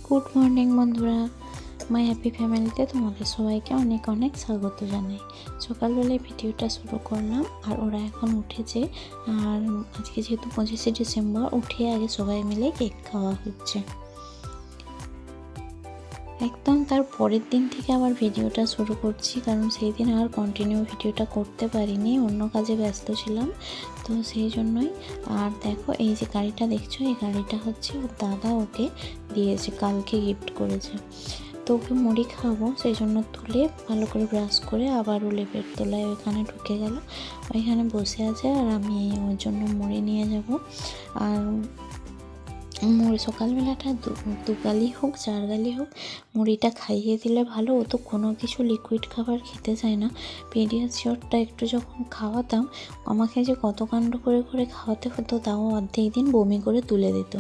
Good morning বন্ধুরা, মাই happy ফ্যামিলিতে তোমাদের সবাইকে অনেক অনেক স্বাগত জানাই। সকালবেলায় ভিডিওটা শুরু করলাম আর ওরা এখন উঠেছে। আর আজকে যেহেতু 25শে ডিসেম্বর, উঠে আগে সবাই মিলে কেক খাওয়া হচ্ছে। একদম তার পরের দিন থেকে আবার ভিডিওটা শুরু করছি, কারণ সেই দিন আর কন্টিনিউ ভিডিওটা করতে পারিনি, অন্য কাজে ব্যস্ত ছিলাম, তো সেই জন্যই। আর দেখো, এই যে গাড়িটা দেখছো, এই গাড়িটা হচ্ছে ওর দাদা ওকে দিয়েছে, কালকে গিফট করেছে। তো ওকে মুড়ি খাওয়াবো, সেই জন্য তুলে ভালো করে ব্রাশ করে আবার ও লেপের তলায় ওইখানে ঢুকে গেল, ওইখানে বসে আছে। আর আমি ওর জন্য মুড়ি নিয়ে যাব। আর মুড়ি সকালবেলাটা দু গালি হোক চার গালি হোক মুড়িটা খাইয়ে দিলে ভালো। ও তো কোনো কিছু লিকুইড খাবার খেতে চায় না। পিডিয়াশিওরটা একটু যখন খাওয়াতাম, আমাকে যে কত কাণ্ড করে করে খাওয়াতে হতো, তাও অর্ধেক দিন বমি করে তুলে দিত।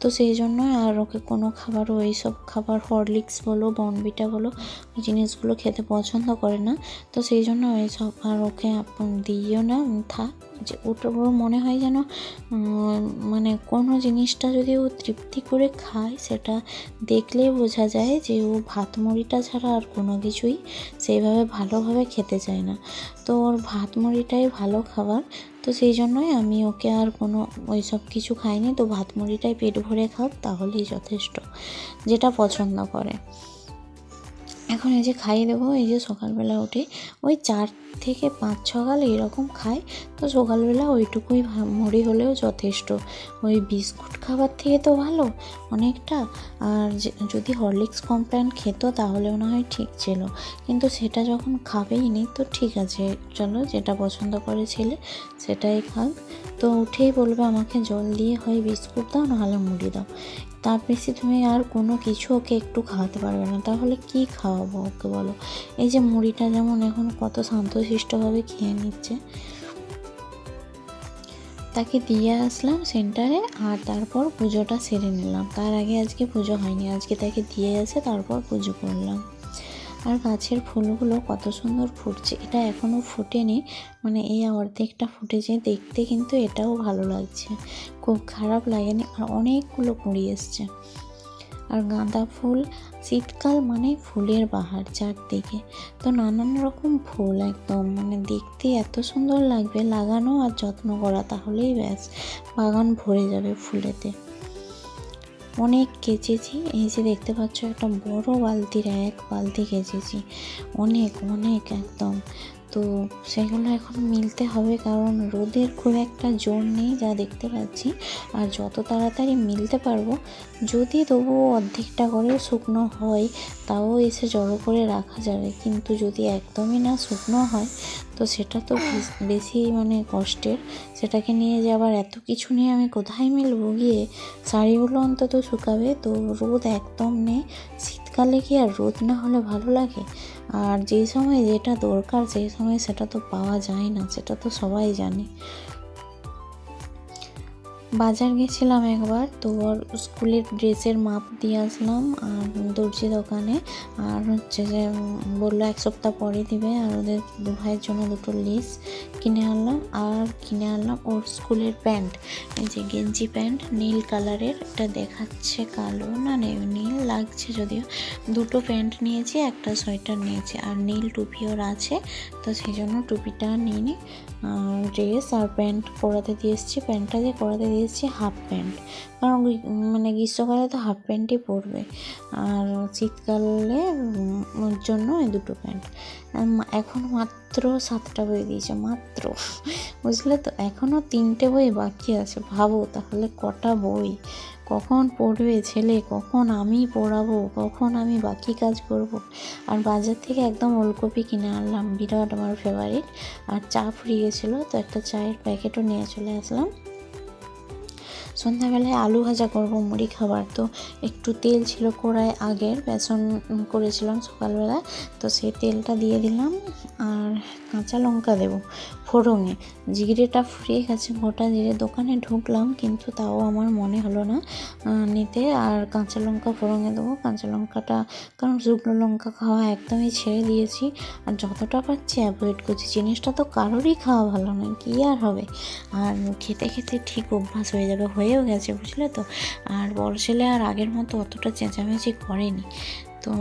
তো সেই জন্য আর ওকে কোনো খাবার, ওই সব খাবার হরলিক্স বলো বর্নভিটা বলো, ওই জিনিসগুলো খেতে পছন্দ করে না। তো সেই জন্য ওই সব আর ওকে দিইও না, থাক। যে ওটা ওর মনে হয় যেন মানে কোনো জিনিসটা যদি ও তৃপ্তি করে খায়, সেটা দেখলেই বোঝা যায় যে ও ভাত মুড়িটা ছাড়া আর কোনো কিছুই সেইভাবে ভালোভাবে খেতে চায় না। তো ওর ভাত মুড়িটাই ভালো খাবার। তো সেই জন্যই আমি ওকে আর কোনো ওই সব কিছু খাইনি। তো ভাত মুড়িটাই পেট ভরে খাও, তাহলেই যথেষ্ট, যেটা পছন্দ করে। এখন এই যে খাইয়ে দেবো। এই যে সকালবেলা উঠে ওই 4 থেকে 5-6 গাল এরকম খায়। তো সকালবেলা ওইটুকুই মুড়ি হলেও যথেষ্ট। ওই বিস্কুট খাবার থেকে তো ভালো অনেকটা। আর যদি হরলিক্স কমপ্ল্যান খেত তাহলেও না হয় ঠিক ছিল, কিন্তু সেটা যখন খাবেই নি, তো ঠিক আছে, চলো যেটা পছন্দ করে ছেলে সেটাই খাক। তো উঠেই বলবে আমাকে জল দিয়ে হয় বিস্কুট দাও, নাহলে মুড়ি দাও। তার বেশি তুমি আর কোনো কিছু ওকে একটু খাওয়াতে পারবে না, তাহলে কি খাওয়াবো ওকে বলো। এই যে মুড়িটা যেমন এখন কত শান্তশিষ্টভাবে খেয়ে নিচ্ছে। তাকে দিয়ে আসলাম সেন্টারে, আর তারপর পুজোটা সেরে নিলাম। তার আগে আজকে পুজো হয়নি, আজকে তাকে দিয়ে এসে তারপর পুজো করলাম। আর গাছের ফুলগুলো কত সুন্দর ফুটছে। এটা এখনও ফুটেনি, মানে এই অর্ধেকটা ফুটেছে, দেখতে কিন্তু এটাও ভালো লাগছে, খুব খারাপ লাগেনি। আর অনেকগুলো কুঁড়ি এসছে। আর গাঁদা ফুল, শীতকাল মানে ফুলের বাহার চারদিকে। তো নানান রকম ফুল, একদম মানে দেখতে এত সুন্দর লাগবে, লাগানো আর যত্ন করা, তাহলেই ব্যাস বাগান ভরে যাবে ফুলেতে। অনেক কেচেছি, এই যে দেখতে পাচ্ছ একটা বড় বালতির 1 বালতি কেচেছি, অনেক অনেক একদম। তো সেগুলো এখন মিলতে হবে, কারণ রোদের খুব একটা জোর নেই যা দেখতে পাচ্ছি। আর যত তাড়াতাড়ি মিলতে পারবো, যদি তবুও অর্ধেকটা করে শুকনো হয়, তাও এসে জড়ো করে রাখা যাবে। কিন্তু যদি একদমই না শুকনো হয়, তো সেটা তো বেশি মানে কষ্টের। সেটাকে নিয়ে যে আবার এত কিছু নিয়ে আমি কোথায় মিলবো গিয়ে, শাড়িগুলো অন্তত শুকাবে। তো রোদ একদম নেই, শীতকালে কি আর রোদ না হলে ভালো লাগে? আর যেই সময় যেটা দরকার সেই সময় সেটা তো পাওয়া যায় না, সেটা তো সবাই জানে। বাজার গেছিলাম একবার, তো ওর স্কুলের ড্রেসের মাপ দিয়ে আসলাম আর দর্জি দোকানে। আর হচ্ছে যে বললো 1 সপ্তাহ পরে দিবে। আর ওদের 2 ভাইয়ের জন্য 2টো লেস কিনে আনলাম। আর কিনে আনলাম ওর স্কুলের প্যান্ট, এই যে গেঞ্জি প্যান্ট নীল কালারের, এটা দেখাচ্ছে কালো, না নীল লাগছে যদিও। 2টো প্যান্ট নিয়েছি, একটা সোয়েটার নিয়েছি, আর নীল টুপি ওর আছে, তো সেই জন্য টুপিটা নিয়ে ড্রেস আর প্যান্ট পরাতে দিয়ে এসেছি। প্যান্টটা যে পরাতে দিয়েছি হাফ প্যান্ট, কারণ মানে গ্রীষ্মকালে তো হাফ প্যান্টই পরবে, আর শীতকালে ওর জন্য এই 2টো প্যান্ট। এখন মাত্র 7টা বই দিয়েছে, মাত্র, বুঝলে তো। এখনও 3টে বই বাকি আছে, ভাবো তাহলে কটা বই, কখন পড়বে ছেলে, কখন আমি পড়াবো, কখন আমি বাকি কাজ করব। আর বাজার থেকে একদম ওলকপি কিনে আনলাম, বিরাট আমার ফেভারিট। আর চা ফুরিয়ে গেছিলো, তো একটা চায়ের প্যাকেটও নিয়ে চলে আসলাম। সন্ধ্যাবেলায় আলু ভাজা করবো, মুড়ি খাবার। তো একটু তেল ছিল কড়ায়, আগের বেসন করেছিলাম সকালবেলায়, তো সেই তেলটা দিয়ে দিলাম। আর কাঁচা লঙ্কা দেবো ফোড়নে, জিরেটা ফুরিয়ে গেছে, গোটা জিরে দোকানে ঢুকলাম, কিন্তু তাও আমার মনে হলো না নিতে। আর কাঁচা লঙ্কা ফোড়নে দেবো, কাঁচা লঙ্কাটা, কারণ শুকনো লঙ্কা খাওয়া একদমই ছেড়ে দিয়েছি, আর যতটা পারছি অ্যাভয়েড করছি। জিনিসটা তো কারোরই খাওয়া ভালো নয়, কী আর হবে, আর খেতে খেতে ঠিক অভ্যাস হয়ে যাবে, হয়েও গেছে, বুঝলে তো। আর বড় ছেলে আর আগের মতো অতটা চেঁচামেচি করেনি, তো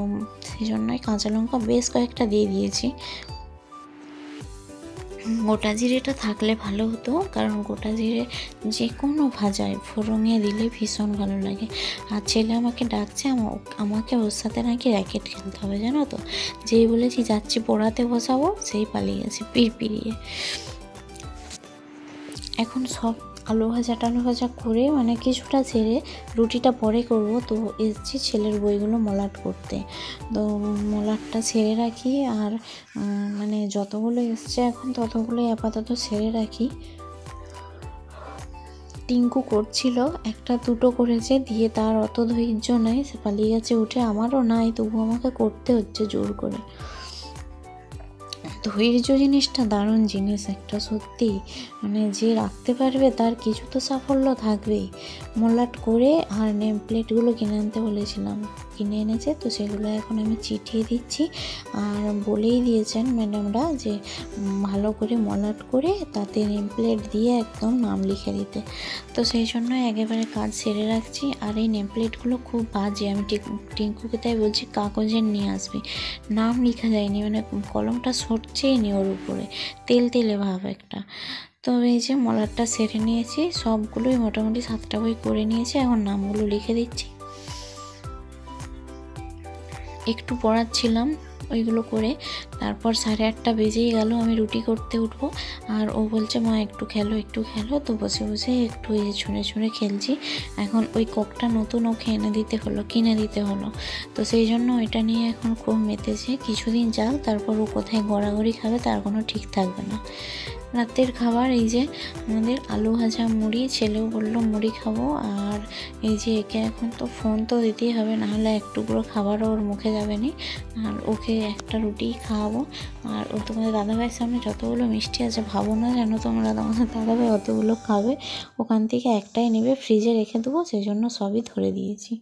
সেই জন্যই কাঁচা লঙ্কা বেশ কয়েকটা দিয়ে দিয়েছি। গোটা জিরেটা থাকলে ভালো হতো, কারণ গোটা জিরে যে কোনো ভাজায় ফোড়ঙে দিলে ভীষণ ভালো লাগে। আর ছেলে আমাকে ডাকছে, আমাকে ওর সাথে নাকি র্যাকেট খেলতে হবে, জানো তো। যেই বলেছি যাচ্ছি পড়াতে বসাবো, সেই পালিয়ে গেছে পিড়পিড়িয়ে। এখন সব আলু ভাজা করে মানে কিছুটা ছেড়ে রুটিটা পরে করব, তো এসেছি ছেলের বইগুলো মলাট করতে। তো মলাটটা ছেড়ে রাখি, আর মানে যতগুলো এসছে এখন ততগুলোই আপাতত ছেড়ে রাখি। টিঙ্কু করছিল, একটা দুটো করেছে, দিয়ে তার অত ধৈর্য নাই, সে পালিয়ে গেছে উঠে। আমারও নাই, তবু আমাকে করতে হচ্ছে জোর করে। ধৈর্য জিনিসটা দারুণ জিনিস একটা, সত্যি। মানে যে রাখতে পারবে তার কিছু তো সাফল্য থাকবেই। মলাট করে আর নেম প্লেটগুলো কিনে আনতে বলেছিলাম, কিনে এনেছে, তো সেগুলো এখন আমি চিঠিয়ে দিচ্ছি। আর বলেই দিয়েছেন ম্যাডামরা যে ভালো করে মলাট করে তাতে নেম প্লেট দিয়ে একদম নাম লিখে দিতে। তো সেই জন্য একেবারে কাজ সেরে রাখছি। আর এই নেম প্লেটগুলো খুব বাজে, আমি টিঙ্কুকে তাই বলছি কাগজের নিয়ে আসবি। নাম লেখা যায়নি, মানে কলমটা সরছেই নি ওর উপরে, তেলে ভাব একটা। তো এই যে মলাটটা সেরে নিয়েছি, সবগুলোই মোটামুটি 7টা বই করে নিয়েছি, এখন নামগুলো লিখে দিচ্ছি। একটু পড়াচ্ছিলাম ওইগুলো করে, তারপর 8:30 বেজেই গেল, আমি রুটি করতে উঠবো। আর ও বলছে মা একটু খেলো। তো বসে বসে একটু এই যে ছুঁড়ে খেলছি। এখন ওই কোকটা নতুন ওকে কিনে দিতে হলো, তো সেই জন্য ওইটা নিয়ে এখন খুব মেতেছে। কিছুদিন যাক, তারপর ও কোথায় গড়াগড়ি খাবে তার কোনো ঠিক থাকবে না। রাতের খাবার এই যে আমাদের আলু ভাজা মুড়ি, ছেলেও বললো মুড়ি খাবো। আর এই যে একে এখন তো ফোন তো দিতেই হবে, নাহলে এক টুকরো খাবারও ওর মুখে যাবে না। আর ওকে একটা রুটি খাওয়াবো। আর ও তোমাদের দাদাভাইয়ের সামনে যতগুলো মিষ্টি আছে ভাবো না যেন তোমরা তোমাদের দাদাভাই অতগুলো খাবে, ওখান থেকে একটাই নেবে, ফ্রিজে রেখে দেবো, সেই জন্য সবই ধরে দিয়েছি।